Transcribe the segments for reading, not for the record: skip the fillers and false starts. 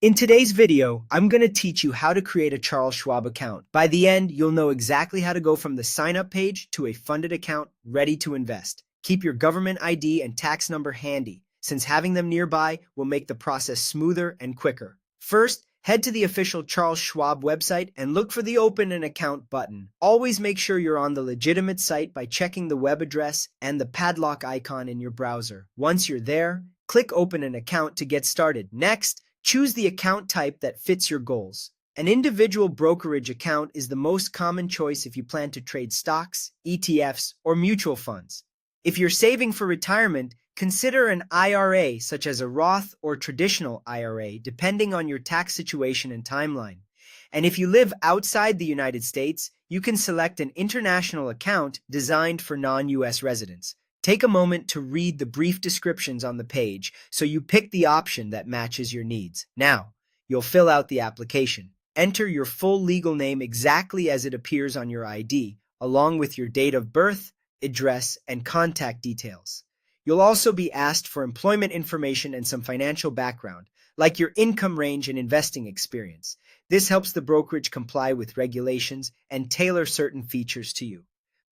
In today's video, I'm going to teach you how to create a Charles Schwab account. By the end, you'll know exactly how to go from the sign-up page to a funded account ready to invest. Keep your government ID and tax number handy, since having them nearby will make the process smoother and quicker. First, head to the official Charles Schwab website and look for the Open an Account button. Always make sure you're on the legitimate site by checking the web address and the padlock icon in your browser. Once you're there, click Open an Account to get started. Next, choose the account type that fits your goals. An individual brokerage account is the most common choice if you plan to trade stocks, ETFs, or mutual funds. If you're saving for retirement, consider an IRA such as a Roth or traditional IRA, depending on your tax situation and timeline. And if you live outside the United States, you can select an international account designed for non-US residents. Take a moment to read the brief descriptions on the page so you pick the option that matches your needs. Now, you'll fill out the application. Enter your full legal name exactly as it appears on your ID, along with your date of birth, address, and contact details. You'll also be asked for employment information and some financial background, like your income range and investing experience. This helps the brokerage comply with regulations and tailor certain features to you.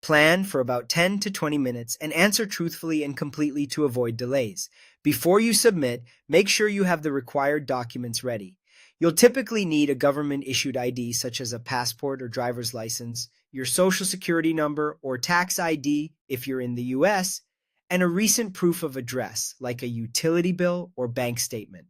Plan for about 10 to 20 minutes and answer truthfully and completely to avoid delays. Before you submit, make sure you have the required documents ready. You'll typically need a government-issued ID such as a passport or driver's license, your social security number or tax ID if you're in the US, and a recent proof of address like a utility bill or bank statement.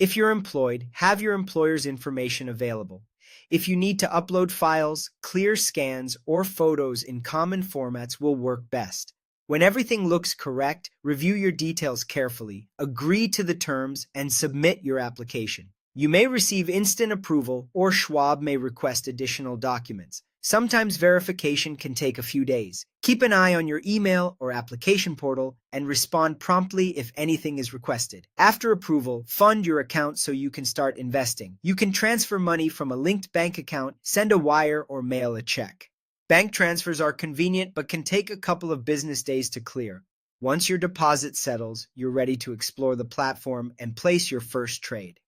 If you're employed, have your employer's information available. If you need to upload files, clear scans, or photos in common formats will work best. When everything looks correct, review your details carefully, agree to the terms, and submit your application. You may receive instant approval, or Schwab may request additional documents. Sometimes verification can take a few days. Keep an eye on your email or application portal and respond promptly if anything is requested. After approval, fund your account so you can start investing. You can transfer money from a linked bank account, send a wire, or mail a check. Bank transfers are convenient but can take a couple of business days to clear. Once your deposit settles, you're ready to explore the platform and place your first trade.